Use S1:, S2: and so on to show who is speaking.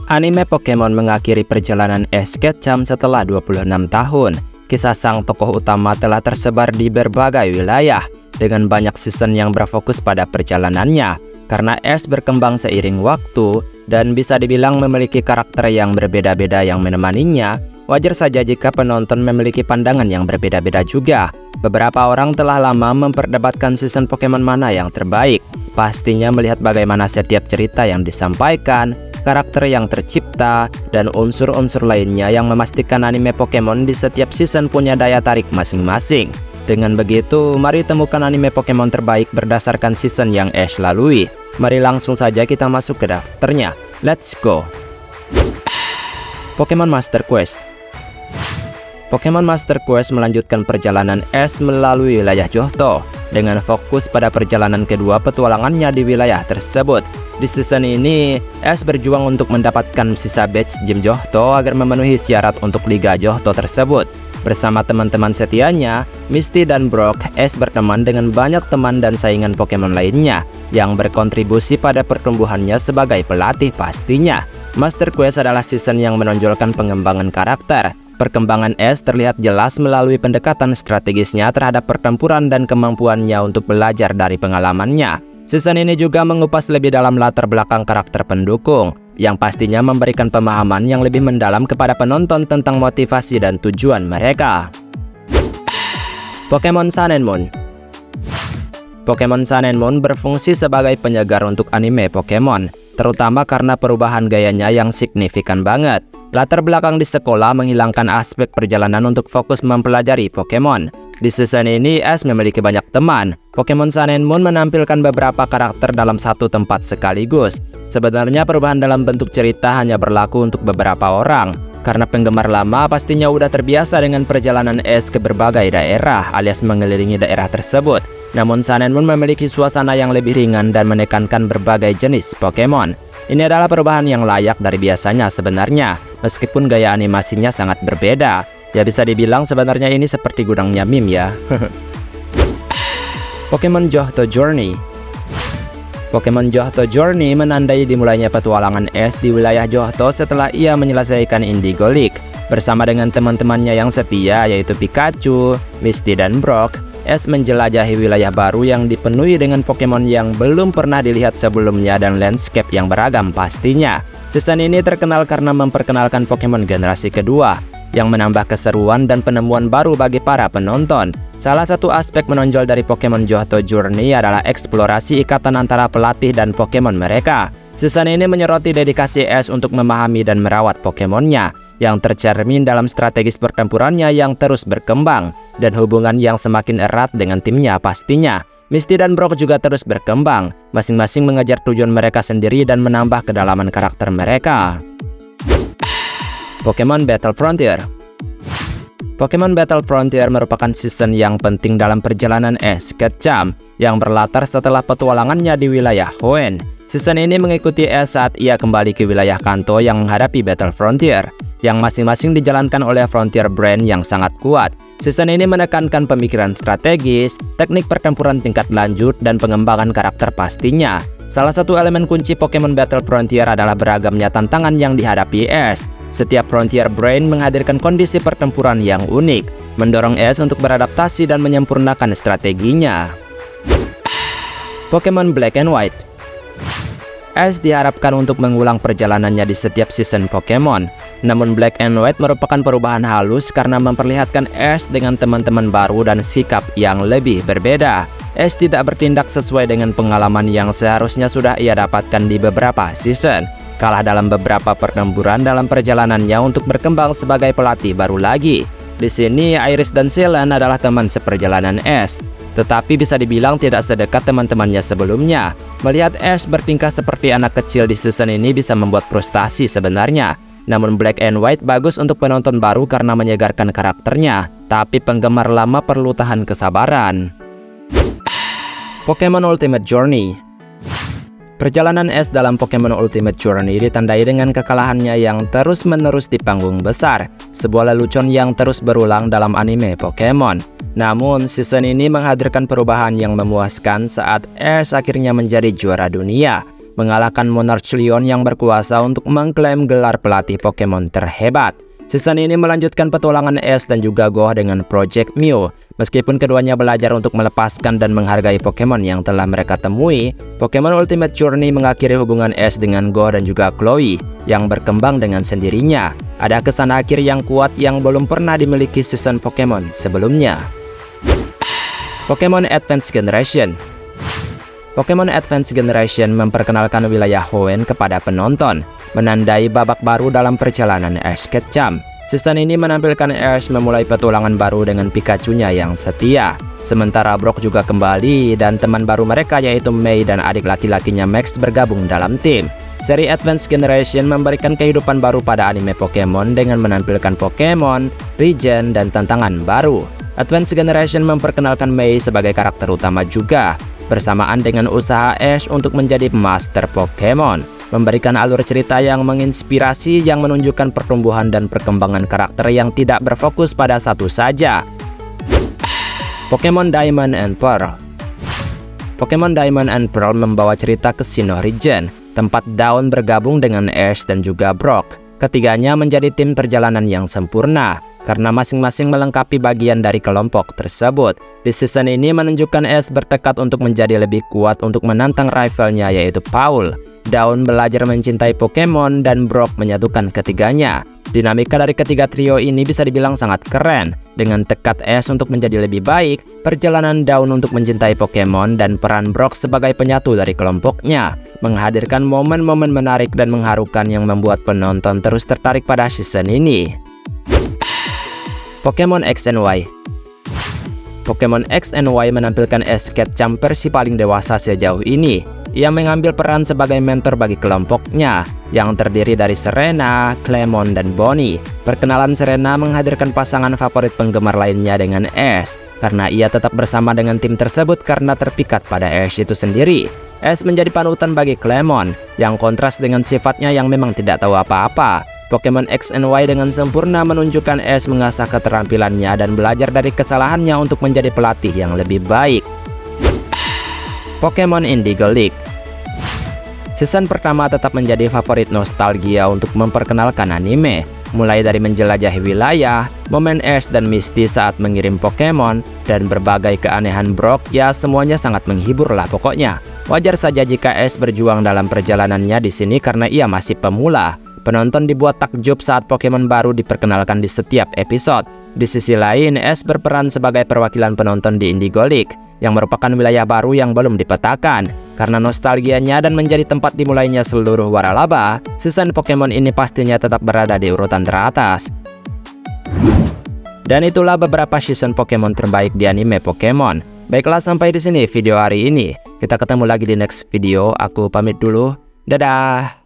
S1: Anime Pokemon mengakhiri perjalanan Ash Ketchum setelah 26 tahun. Kisah sang tokoh utama telah tersebar di berbagai wilayah, dengan banyak season yang berfokus pada perjalanannya. Karena Ash berkembang seiring waktu, dan bisa dibilang memiliki karakter yang berbeda-beda yang menemaninya, wajar saja jika penonton memiliki pandangan yang berbeda-beda juga. Beberapa orang telah lama memperdebatkan season Pokemon mana yang terbaik. Pastinya melihat bagaimana setiap cerita yang disampaikan, karakter yang tercipta, dan unsur-unsur lainnya yang memastikan anime Pokemon di setiap season punya daya tarik masing-masing. Dengan begitu, mari temukan anime Pokemon terbaik berdasarkan season yang Ash lalui. Mari langsung saja kita masuk ke daftarnya. Let's go! Pokemon Master Quest. Pokemon Master Quest melanjutkan perjalanan Ash melalui wilayah Johto, dengan fokus pada perjalanan kedua petualangannya di wilayah tersebut. Di season ini, Ash berjuang untuk mendapatkan sisa badge Gym Johto agar memenuhi syarat untuk Liga Johto tersebut. Bersama teman-teman setianya, Misty dan Brock, Ash berteman dengan banyak teman dan saingan Pokemon lainnya yang berkontribusi pada pertumbuhannya sebagai pelatih pastinya. Master Quest adalah season yang menonjolkan pengembangan karakter. Perkembangan Ash terlihat jelas melalui pendekatan strategisnya terhadap pertempuran dan kemampuannya untuk belajar dari pengalamannya. Season ini juga mengupas lebih dalam latar belakang karakter pendukung, yang pastinya memberikan pemahaman yang lebih mendalam kepada penonton tentang motivasi dan tujuan mereka. Pokemon Sun and Moon. Pokemon Sun and Moon berfungsi sebagai penyegar untuk anime Pokemon, terutama karena perubahan gayanya yang signifikan banget. Latar belakang di sekolah menghilangkan aspek perjalanan untuk fokus mempelajari Pokemon. Di season ini, Ash memiliki banyak teman. Pokemon Sun and Moon menampilkan beberapa karakter dalam satu tempat sekaligus. Sebenarnya perubahan dalam bentuk cerita hanya berlaku untuk beberapa orang, karena penggemar lama pastinya udah terbiasa dengan perjalanan Ash ke berbagai daerah alias mengelilingi daerah tersebut. Namun Sun and Moon memiliki suasana yang lebih ringan dan menekankan berbagai jenis Pokemon. Ini adalah perubahan yang layak dari biasanya sebenarnya, meskipun gaya animasinya sangat berbeda. Ya bisa dibilang sebenarnya ini seperti gudangnya meme ya. Pokemon Johto Journey. Pokemon Johto Journey menandai dimulainya petualangan Ash di wilayah Johto setelah ia menyelesaikan Indigo League. Bersama dengan teman-temannya yang setia yaitu Pikachu, Misty, dan Brock, Ash menjelajahi wilayah baru yang dipenuhi dengan Pokemon yang belum pernah dilihat sebelumnya dan landscape yang beragam pastinya. Season ini terkenal karena memperkenalkan Pokemon generasi kedua, yang menambah keseruan dan penemuan baru bagi para penonton. Salah satu aspek menonjol dari Pokemon Johto Journey adalah eksplorasi ikatan antara pelatih dan Pokemon mereka. Season ini menyoroti dedikasi Ash untuk memahami dan merawat Pokemonnya, yang tercermin dalam strategis pertempurannya yang terus berkembang, dan hubungan yang semakin erat dengan timnya pastinya. Misty dan Brock juga terus berkembang, masing-masing mengejar tujuan mereka sendiri dan menambah kedalaman karakter mereka. Pokemon Battle Frontier. Pokemon Battle Frontier merupakan season yang penting dalam perjalanan Ash Ketchum, yang berlatar setelah petualangannya di wilayah Hoenn. Season ini mengikuti Ash saat ia kembali ke wilayah Kanto yang menghadapi Battle Frontier, yang masing-masing dijalankan oleh Frontier Brand yang sangat kuat. Season ini menekankan pemikiran strategis, teknik pertempuran tingkat lanjut, dan pengembangan karakter pastinya. Salah satu elemen kunci Pokemon Battle Frontier adalah beragamnya tantangan yang dihadapi Ash. Setiap Frontier Brain menghadirkan kondisi pertempuran yang unik, mendorong Ash untuk beradaptasi dan menyempurnakan strateginya. Pokemon Black and White. Ash diharapkan untuk mengulang perjalanannya di setiap season Pokemon. Namun Black and White merupakan perubahan halus karena memperlihatkan Ash dengan teman-teman baru dan sikap yang lebih berbeda. Ash tidak bertindak sesuai dengan pengalaman yang seharusnya sudah ia dapatkan di beberapa season. Kalah dalam beberapa pertempuran dalam perjalanannya untuk berkembang sebagai pelatih baru lagi. Di sini Iris dan Celine adalah teman seperjalanan Ash, tetapi bisa dibilang tidak sedekat teman-temannya sebelumnya. Melihat Ash bertingkah seperti anak kecil di season ini bisa membuat frustasi sebenarnya. Namun Black and White bagus untuk penonton baru karena menyegarkan karakternya, tapi penggemar lama perlu tahan kesabaran. Pokemon Ultimate Journey. Perjalanan Ash dalam Pokemon Ultimate Journey ditandai dengan kekalahannya yang terus-menerus di panggung besar, sebuah lelucon yang terus berulang dalam anime Pokemon. Namun, season ini menghadirkan perubahan yang memuaskan saat Ash akhirnya menjadi juara dunia. mengalahkan Monarch Leon yang berkuasa untuk mengklaim gelar pelatih Pokemon terhebat. Season ini melanjutkan petualangan Ash dan juga Goh dengan Project Mew. Meskipun keduanya belajar untuk melepaskan dan menghargai Pokemon yang telah mereka temui, Pokemon Ultimate Journey mengakhiri hubungan Ash dengan Goh dan juga Chloe yang berkembang dengan sendirinya. Ada kesan akhir yang kuat yang belum pernah dimiliki season Pokemon sebelumnya. Pokemon Advance Generation. Pokemon Advance Generation memperkenalkan wilayah Hoenn kepada penonton, menandai babak baru dalam perjalanan Ash Ketchum. Season ini menampilkan Ash memulai petualangan baru dengan Pikachu-nya yang setia. Sementara Brock juga kembali dan teman baru mereka yaitu Mei dan adik laki-lakinya Max bergabung dalam tim. Seri Advance Generation memberikan kehidupan baru pada anime Pokemon dengan menampilkan Pokemon, regen, dan tantangan baru. Advance Generation memperkenalkan Mei sebagai karakter utama juga, bersamaan dengan usaha Ash untuk menjadi master Pokemon, memberikan alur cerita yang menginspirasi yang menunjukkan pertumbuhan dan perkembangan karakter yang tidak berfokus pada satu saja. Pokemon Diamond and Pearl. Pokemon Diamond and Pearl membawa cerita ke Sinnoh Region, tempat Dawn bergabung dengan Ash dan juga Brock. Ketiganya menjadi tim perjalanan yang sempurna, karena masing-masing melengkapi bagian dari kelompok tersebut. Di season ini menunjukkan Ash bertekad untuk menjadi lebih kuat untuk menantang rivalnya yaitu Paul. Dawn belajar mencintai Pokemon dan Brock menyatukan ketiganya. Dinamika dari ketiga trio ini bisa dibilang sangat keren. Dengan tekad Ash untuk menjadi lebih baik, perjalanan Dawn untuk mencintai Pokemon, dan peran Brock sebagai penyatu dari kelompoknya, menghadirkan momen-momen menarik dan mengharukan yang membuat penonton terus tertarik pada season ini. Pokemon X and Y. Pokemon X and Y menampilkan Ash Ketchum versi paling dewasa sejauh ini. Ia mengambil peran sebagai mentor bagi kelompoknya, yang terdiri dari Serena, Clemon, dan Bonnie. Perkenalan Serena menghadirkan pasangan favorit penggemar lainnya dengan Ash, karena ia tetap bersama dengan tim tersebut karena terpikat pada Ash itu sendiri. Ash menjadi panutan bagi Clemon, yang kontras dengan sifatnya yang memang tidak tahu apa-apa. Pokemon X and Y dengan sempurna menunjukkan Ash mengasah keterampilannya dan belajar dari kesalahannya untuk menjadi pelatih yang lebih baik. Pokemon Indigo League. Season pertama tetap menjadi favorit nostalgia untuk memperkenalkan anime, mulai dari menjelajahi wilayah, momen Ash dan Misty saat mengirim Pokemon, dan berbagai keanehan Brock, ya semuanya sangat menghibur lah pokoknya. Wajar saja jika Ash berjuang dalam perjalanannya di sini karena ia masih pemula. Penonton dibuat takjub saat Pokemon baru diperkenalkan di setiap episode. Di sisi lain, Ash berperan sebagai perwakilan penonton di Indigo League, yang merupakan wilayah baru yang belum dipetakan. Karena nostalgianya dan menjadi tempat dimulainya seluruh waralaba, season Pokemon ini pastinya tetap berada di urutan teratas. Dan itulah beberapa season Pokemon terbaik di anime Pokemon. Baiklah, sampai di sini video hari ini. Kita ketemu lagi di next video. Aku pamit dulu. Dadah.